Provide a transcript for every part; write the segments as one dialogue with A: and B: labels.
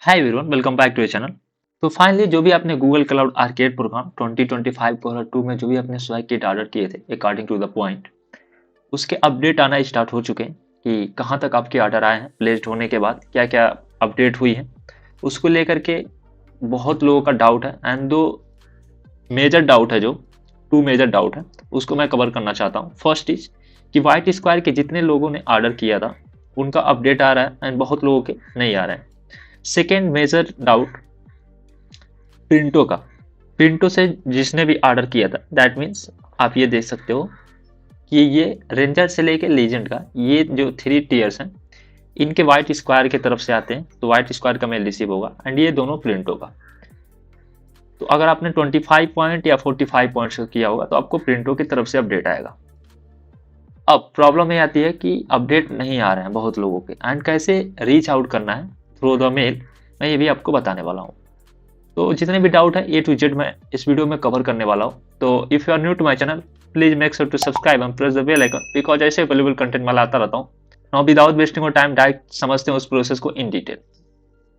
A: Hi everyone, welcome back to your channel. तो finally जो भी आपने गूगल क्लाउड आर्केड प्रोग्राम 2025 में जो भी अपने स्वैग किट ऑर्डर किए थे अकॉर्डिंग टू द पॉइंट, उसके अपडेट आना स्टार्ट हो चुके हैं कि कहाँ तक आपके ऑर्डर आए हैं। प्लेस्ड होने के बाद क्या क्या अपडेट हुई है उसको लेकर के बहुत लोगों का डाउट है। एंड दो मेजर डाउट है, जो टू मेजर डाउट है, उसको मैं कवर करना चाहता हूँ। फर्स्ट इज कि व्हाइट स्क्वायर के जितने लोगों ने ऑर्डर किया था उनका अपडेट आ रहा है एंड बहुत लोगों के नहीं आ रहा है। सेकेंड मेजर डाउट प्रिंटो का। प्रिंटो से जिसने भी ऑर्डर किया था, दैट मीन्स आप ये देख सकते हो कि ये रेंजर से लेके लीजेंड का ये जो 3 टीयर्स हैं, इनके वाइट स्क्वायर की तरफ से आते हैं, तो वाइट स्क्वायर का मेल रिसीव होगा एंड ये दोनों प्रिंटो का। तो अगर आपने 25 पॉइंट या 45 पॉइंट्स का किया होगा तो आपको प्रिंटो की तरफ से अपडेट आएगा। अब प्रॉब्लम ये आती है कि अपडेट नहीं आ रहे हैं बहुत लोगों के, एंड कैसे रीच आउट करना है थ्रू द मेल, मैं ये भी आपको बताने वाला हूँ। तो जितने भी डाउट है A to Z मैं इस वीडियो में कवर करने वाला हूँ। तो if you are new to my channel, please make sure to subscribe and press the bell icon, because ऐसे अवेलेबल कंटेंट मैं लाता रहता हूँ। Now without wasting your time direct समझते हैं उस प्रोसेस को इन डिटेल।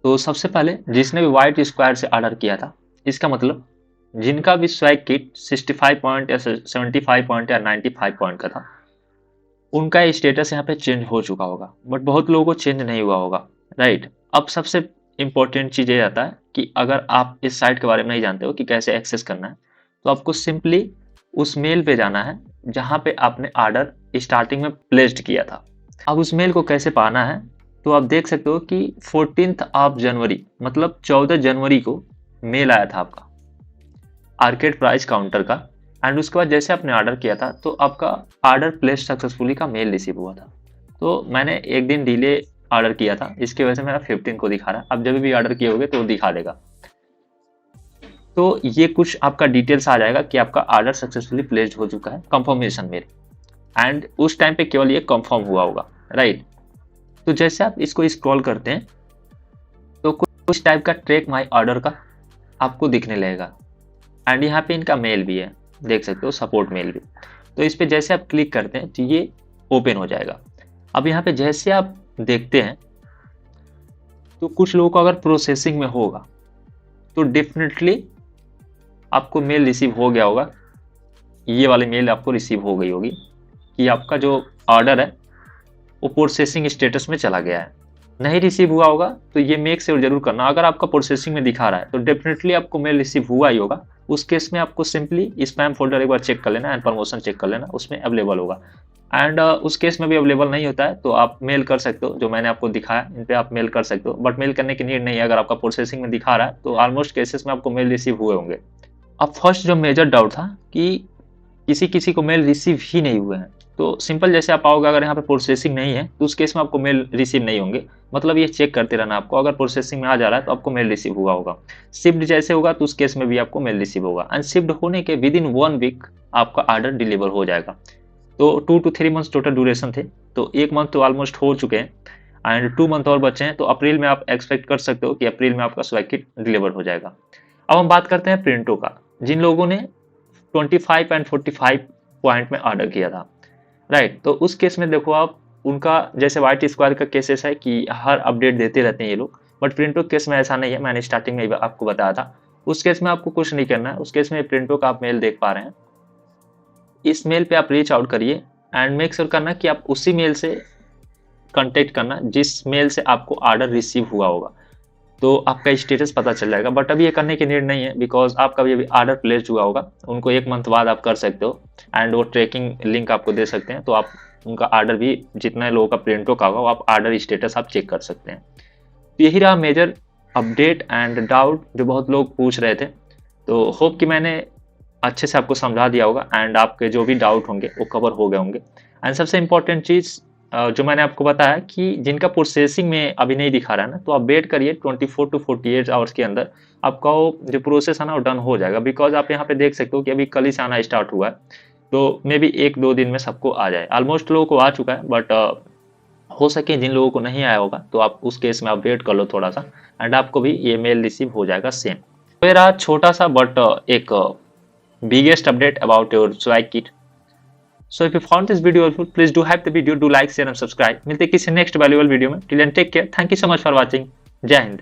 A: तो सबसे पहले जिसने भी व्हाइट स्क्वायर से ऑर्डर किया था, इसका मतलब जिनका भी स्वैग किट 65 पॉइंट या 75 पॉइंट या 95 पॉइंट का था, उनका स्टेटस यहाँ पे चेंज हो चुका होगा, बट बहुत लोगों को चेंज नहीं हुआ होगा, राइट। अब सबसे इंपॉर्टेंट चीज ये आता है कि अगर आप इस साइट के बारे में नहीं जानते हो कि कैसे एक्सेस करना है, तो आपको सिंपली उस मेल पे जाना है जहां पे आपने ऑर्डर स्टार्टिंग में प्लेस्ड किया था। अब उस मेल को कैसे पाना है, तो आप देख सकते हो कि 14 जनवरी मतलब 14 जनवरी को मेल आया था आपका आर्केड प्राइस काउंटर का। एंड उसके बाद जैसे आपने ऑर्डर किया था तो आपका ऑर्डर प्लेस सक्सेसफुली का मेल रिसीव हुआ था। तो मैंने एक दिन डिले ऑर्डर किया था, इसकी वजह से मेरा 15 को दिखा रहा है। अब जब भी ऑर्डर किए होगे तो वो दिखा देगा। तो ये कुछ आपका डिटेल्स आ जाएगा कि आपका ऑर्डर सक्सेसफुली प्लेस्ड हो चुका है, कंफर्मेशन मेल। एंड उस टाइम पे केवल ये कंफर्म हुआ होगा, राइट। तो जैसे आप इसको स्क्रॉल करते हैं तो कुछ टाइप का ट्रैक माई ऑर्डर का आपको दिखने लगेगा। एंड यहाँ पे इनका मेल भी है, देख सकते हो, सपोर्ट मेल भी। तो इस पे जैसे आप क्लिक करते हैं तो ये ओपन हो जाएगा। अब यहाँ पे जैसे आप देखते हैं तो कुछ लोगों को अगर प्रोसेसिंग में होगा तो डेफिनेटली आपको मेल रिसीव हो गया होगा, ये वाली मेल आपको रिसीव हो गई होगी कि आपका जो ऑर्डर है वो प्रोसेसिंग स्टेटस में चला गया है। नहीं रिसीव हुआ होगा तो ये मेक श्योर जरूर करना। अगर आपका प्रोसेसिंग में दिखा रहा है तो डेफिनेटली आपको मेल रिसीव हुआ ही होगा। उस केस में आपको सिंपली स्पैम फोल्डर एक बार चेक कर लेना एंड प्रमोशन चेक कर लेना, उसमें अवेलेबल होगा। एंड उस केस में भी अवेलेबल नहीं होता है तो आप मेल कर सकते हो, जो मैंने आपको दिखाया इन पे आप मेल कर सकते हो, बट मेल करने की नीड नहीं है। अगर आपका प्रोसेसिंग में दिखा रहा है तो ऑलमोस्ट केसेस में आपको मेल रिसीव हुए होंगे। अब फर्स्ट जो मेजर डाउट था कि किसी किसी को मेल रिसीव ही नहीं हुए हैं, तो सिंपल जैसे आप आओगे, अगर यहाँ पे प्रोसेसिंग नहीं है तो उस केस में आपको मेल रिसीव नहीं होंगे। मतलब ये चेक करते रहना आपको, अगर प्रोसेसिंग में आ जा रहा है तो आपको मेल रिसीव हुआ होगा। शिफ्ट जैसे होगा तो उस केस में भी आपको मेल रिसीव होगा। एंड शिफ्ट होने के विद इन 1 वीक आपका ऑर्डर डिलीवर हो जाएगा। तो 2 to 3 मंथ्स टोटल ड्यूरेशन थे, तो 1 मंथ तो ऑलमोस्ट हो चुके हैं एंड 2 मंथ और बचे हैं। तो अप्रैल में आप एक्सपेक्ट कर सकते हो कि अप्रैल में आपका स्वैग किट डिलीवर हो जाएगा। अब हम बात करते हैं प्रिंटो का, जिन लोगों ने 25 एंड 45 पॉइंट में ऑर्डर किया था, राइट। तो उस केस में देखो आप, उनका जैसे व्हाइट स्क्वायर का केसेस है कि हर अपडेट देते रहते हैं ये लोग, बट प्रिंटो केस में ऐसा नहीं है। मैंने स्टार्टिंग में आपको बताया था। उस केस में आपको कुछ नहीं करना है। उस केस में प्रिंटो का आप मेल देख पा रहे हैं, इस मेल पे आप रीच आउट करिए एंड मेक श्योर करना कि आप उसी मेल से कॉन्टेक्ट करना जिस मेल से आपको ऑर्डर रिसीव हुआ होगा, तो आपका स्टेटस पता चल जाएगा। बट अभी ये करने की नीड नहीं है, बिकॉज आपका भी अभी ऑर्डर प्लेस हुआ होगा। उनको 1 मंथ बाद आप कर सकते हो एंड वो ट्रैकिंग लिंक आपको दे सकते हैं, तो आप उनका ऑर्डर भी, जितने लोगों का प्रिंटो का होगा, वो आप ऑर्डर स्टेटस आप चेक कर सकते हैं। तो यही रहा मेजर अपडेट एंड डाउट जो बहुत लोग पूछ रहे थे। तो होप कि मैंने अच्छे से आपको समझा दिया होगा एंड आपके जो भी डाउट होंगे वो कवर हो गए होंगे। एंड सबसे इंपॉर्टेंट चीज़ जो मैंने आपको बताया कि जिनका प्रोसेसिंग में अभी नहीं दिखा रहा है ना, तो आप वेट करिए 24 to 48 आवर्स के अंदर आपका वो जो प्रोसेस है ना वो डन हो जाएगा। बिकॉज आप यहाँ पे देख सकते हो कि अभी कल ही से आना स्टार्ट हुआ है, तो मे बी 1-2 दिन में सबको आ जाए। ऑलमोस्ट लोगों को आ चुका है, बट हो सके जिन लोगों को नहीं आया होगा तो आप उस केस में आप वेट कर लो थोड़ा सा एंड आपको भी ये मेल रिसीव हो जाएगा सेम। तो ये रहा छोटा सा बट एक biggest update about your swag kit. So if you found this video helpful, please do hype the video, do like, share and subscribe. मिलते हैं किसी नेक्स्ट वैल्यूएबल वीडियो में। Till then take care, thank you so much for watching. जय हिंद।